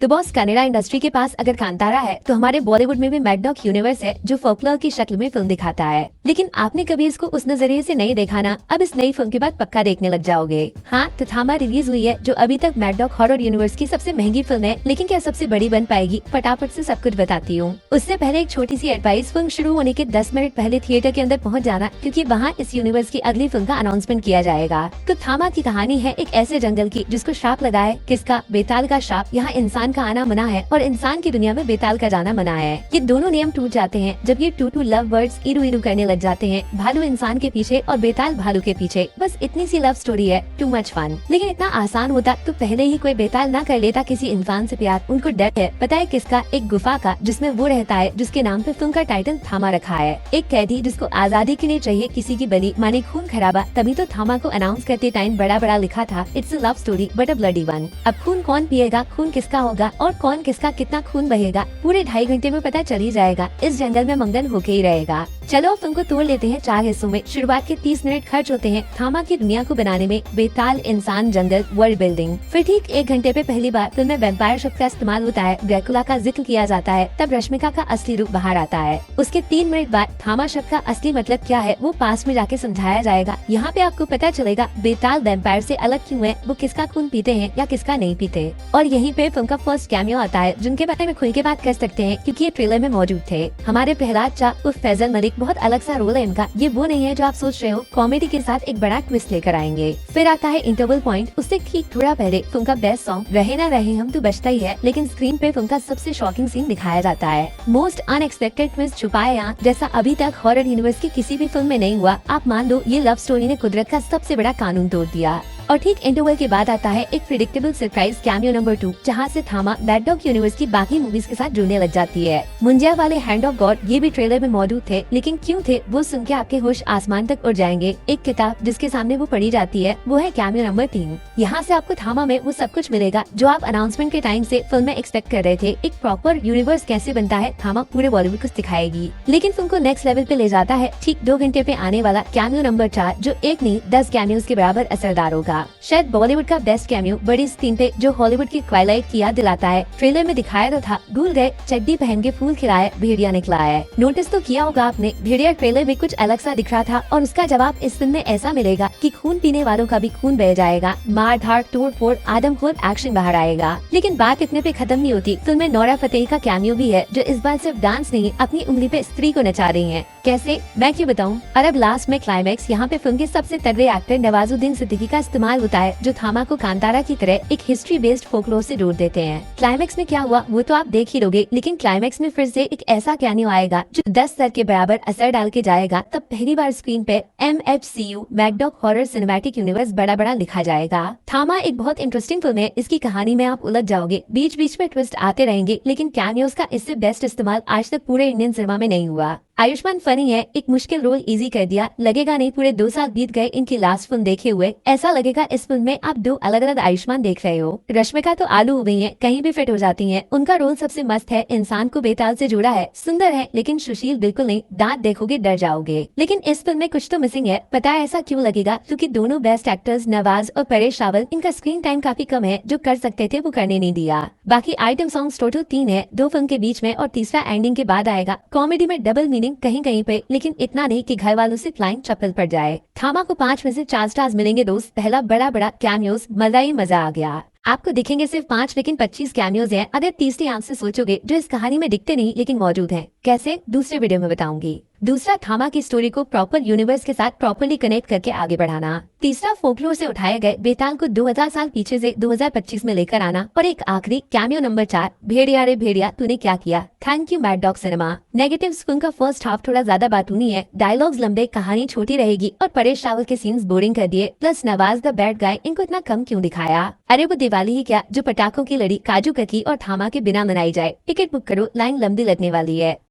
तो boss, Canada industry के पास अगर कांतारा है तो हमारे बॉलीवुड में भी मैड डॉग यूनिवर्स है जो फोकलोर की शक्ल में फिल्म दिखाता है। लेकिन आपने कभी इसको उस नजरिए से नहीं देखा ना, अब इस नई फिल्म के बाद पक्का देखने लग जाओगे। हाँ, तो थामा रिलीज हुई है जो अभी तक मैड डॉग हॉरर यूनिवर्स की सबसे महंगी फिल्म है, लेकिन क्या सबसे बड़ी बन पाएगी? फटाफट से सब कुछ बताती हूँ। उससे पहले एक छोटी सी एडवाइस, फिल्म शुरू होने के 10 मिनट पहले थिएटर के अंदर पहुँच जाना, क्योंकि वहाँ इस यूनिवर्स की अगली फिल्म का अनाउंसमेंट किया जाएगा। तो थामा की कहानी है एक ऐसे जंगल की जिसको श्राप लगा है। किसका? बेताल का श्राप। यहाँ इंसान का आना मना है और इंसान की दुनिया में बेताल का जाना मना है। ये दोनों नियम टूट जाते हैं जब ये टू लव बर्ड्स इरू इरू करने लग जाते हैं, भालू इंसान के पीछे और बेताल भालू के पीछे। बस इतनी सी लव स्टोरी है, टू मच फन। लेकिन इतना आसान होता तो पहले ही कोई बेताल ना कर लेता किसी इंसान से प्यार। उनको डर है, पता है किसका? एक गुफा का, जिसमें वो रहता है जिसके नाम पे फिल्म का टाइटल थामा रखा है। एक कैदी जिसको आजादी के लिए चाहिए किसी की बलि, माने खून खराबा। तभी तो थामा को अनाउंस करते टाइम बड़ा बड़ा लिखा था, it's a love story but a bloody one. अब खून कौन पिएगा, खून किसका होगा और कौन किसका कितना खून बहेगा, पूरे 2.5 घंटे में पता चल ही जाएगा। इस जंगल में मंगन होके ही रहेगा। चलो फिल्म को तोड़ लेते हैं 4 हिस्सों में। शुरुआत के 30 मिनट खर्च होते हैं थामा की दुनिया को बनाने में, बेताल, इंसान, जंगल, वर्ल्ड बिल्डिंग। फिर ठीक 1 घंटे पे पहली बार फिल्म में वैम्पायर शब्द का इस्तेमाल होता है, ड्रैकुला का जिक्र किया जाता है, तब रश्मिका का असली रूप बाहर आता है। उसके 3 मिनट बाद थामा शब्द का असली मतलब क्या है वो पास में जाके समझाया जाएगा। यहाँ पे आपको पता चलेगा बेताल वैम्पायर से अलग क्यों है, वो किसका खून पीते हैं या किसका नहीं पीते। और यहीं पे फिल्म का फर्स्ट कैमियो आता है, जिनके बारे में खुल के बात कर सकते हैं क्योंकि ये ट्रेलर में मौजूद थे। हमारे प्रहलाद चा उर्फ फैजल मलिक, बहुत अलग सा रोल है इनका। ये वो नहीं है जो आप सोच रहे हो, कॉमेडी के साथ एक बड़ा ट्विस्ट लेकर आएंगे। फिर आता है इंटरवल पॉइंट, उससे ठीक थोड़ा पहले फिल्म का बेस्ट सॉन्ग रहे ना रहे हम तो बचता ही है, लेकिन स्क्रीन पे फिल्म का सबसे शॉकिंग सीन दिखाया जाता है। मोस्ट अनएक्सपेक्टेड ट्विस्ट छुपा है यहाँ, जैसा अभी तक हॉरर यूनिवर्स की किसी भी फिल्म में नहीं हुआ। आप मान लो ये लव स्टोरी ने कुदरत का सबसे बड़ा कानून तोड़ दिया। और ठीक इंटरवल के बाद आता है एक प्रिडिक्टेबल सरप्राइज कैमियो नंबर 2, जहाँ से थामा मैड डॉग यूनिवर्स की बाकी मूवीज के साथ जुड़ने लग जाती है। मुंजिया वाले हैंड ऑफ गॉड ये भी ट्रेलर में मौजूद थे, लेकिन क्यों थे वो सुन के आपके होश आसमान तक उड़ जाएंगे। एक किताब जिसके सामने वो पढ़ी जाती है वो है कैमियो नंबर 3। यहाँ से आपको थामा में वो सब कुछ मिलेगा जो आप अनाउंसमेंट के टाइम से फिल्म में एक्सपेक्ट कर रहे थे। एक प्रॉपर यूनिवर्स कैसे बनता है थामा पूरे बॉलीवुड को सिखाएगी, लेकिन फिल्म को नेक्स्ट लेवल पे ले जाता है ठीक 2 घंटे पे आने वाला कैमियो नंबर 4, जो एक नहीं 10 कैमियोज के बराबर असरदार होगा। शायद बॉलीवुड का बेस्ट कैमियो बड़ी स्क्रीन पे जो हॉलीवुड की ट्वाइलाइट की याद दिलाता है। ट्रेलर में दिखाया तो था, भूल गए, चड्डी पहन के फूल खिलाए भेड़िया निकला है। नोटिस तो किया होगा आपने, भेड़िया ट्रेलर में कुछ अलग सा दिख रहा था और उसका जवाब इस फिल्म में ऐसा मिलेगा कि खून पीने वालों का भी खून बह जाएगा, मार धाड़ तोड़ फोड़ आदमखोर एक्शन बाहर आएगा। लेकिन बात इतने पे खत्म नहीं होती। फिल्म में नोरा फतेही का कैमियो भी है, जो इस बार सिर्फ डांस नहीं अपनी उंगली पे स्त्री को नचा रही है। कैसे, मैं क्यों बताऊं। और अब लास्ट में क्लाइमैक्स, यहाँ पे फिल्म के सबसे तगड़े एक्टर नवाजुद्दीन सिद्दीकी का इस्तेमाल होता है, जो थामा को कांतारा की तरह एक हिस्ट्री बेस्ड फोकलोर से जोड़ देते हैं। क्लाइमैक्स में क्या हुआ वो तो आप देख ही लोगे, लेकिन क्लाइमैक्स में फिर से एक ऐसा कैमियो आएगा जो 10 सर के बराबर असर डाल के जाएगा। तब पहली बार स्क्रीन पे MHCU mad dog horror cinematic universe बड़ा बड़ा लिखा जाएगा। थामा एक बहुत इंटरेस्टिंग फिल्म है, इसकी कहानी में आप उलझ जाओगे, बीच बीच में ट्विस्ट आते रहेंगे, लेकिन कैमियोज का इससे बेस्ट इस्तेमाल आज तक पूरे इंडियन सिनेमा में नहीं हुआ। आयुष्मान फनी है, एक मुश्किल रोल इजी कर दिया। लगेगा नहीं पूरे 2 साल बीत गए इनकी लास्ट फिल्म देखे हुए, ऐसा लगेगा इस फिल्म में आप 2 अलग अलग आयुष्मान देख रहे हो। रश्मिका तो आलू हो गई है, कहीं भी फिट हो जाती हैं। उनका रोल सबसे मस्त है, इंसान को बेताल से जुड़ा है, सुंदर है, लेकिन सुशील बिल्कुल नहीं, दांत देखोगे डर जाओगे। लेकिन इस फिल्म में कुछ तो मिसिंग है, पता है ऐसा क्यों लगेगा? क्योंकि दोनों बेस्ट एक्टर्स नवाज और परेश रावल, इनका स्क्रीन टाइम काफी कम है, जो कर सकते थे वो करने नहीं दिया। बाकी आइटम सॉन्ग्स टोटल 3 है, 2 फिल्म के बीच में और तीसरा एंडिंग के बाद आएगा। कॉमेडी में डबल मीनिंग कहीं कहीं पे, लेकिन इतना नहीं कि घर वालों से फ्लाइंग चप्पल पड़ जाए। थामा को 5 में से 4 स्टार्स मिलेंगे दोस्त। पहला बड़ा बड़ा कैमियोज, मजा ही मजा आ गया। आपको दिखेंगे सिर्फ 5, लेकिन 25 कैमियोज हैं। अगर तीसरी आंख से सोचोगे, जो इस कहानी में दिखते नहीं लेकिन मौजूद हैं। कैसे? दूसरे वीडियो में बताऊंगी। दूसरा, थामा की स्टोरी को प्रॉपर यूनिवर्स के साथ प्रॉपर्ली कनेक्ट करके आगे बढ़ाना। तीसरा, फोकलोर से उठाए गए बेताल को 2000 साल पीछे से 2025 में लेकर आना। और एक आखिरी कैमियो नंबर 4, भेड़िया रे भेड़िया तूने क्या किया। Thank you mad dog cinema. Negatives, film का फर्स्ट हाफ थोड़ा ज्यादा बातूनी है, डायलॉग्स लंबे, कहानी छोटी रहेगी और परेश रावल के सीन्स बोरिंग कर दिए। Plus Nawaz the bad guy, इनको इतना कम क्यों दिखाया? अरे वो दिवाली ही क्या जो पटाखों की लड़ी, काजू कतली और थामा के बिना मनाई जाए। टिकट बुक करो, लाइन लंबी लगने वाली है।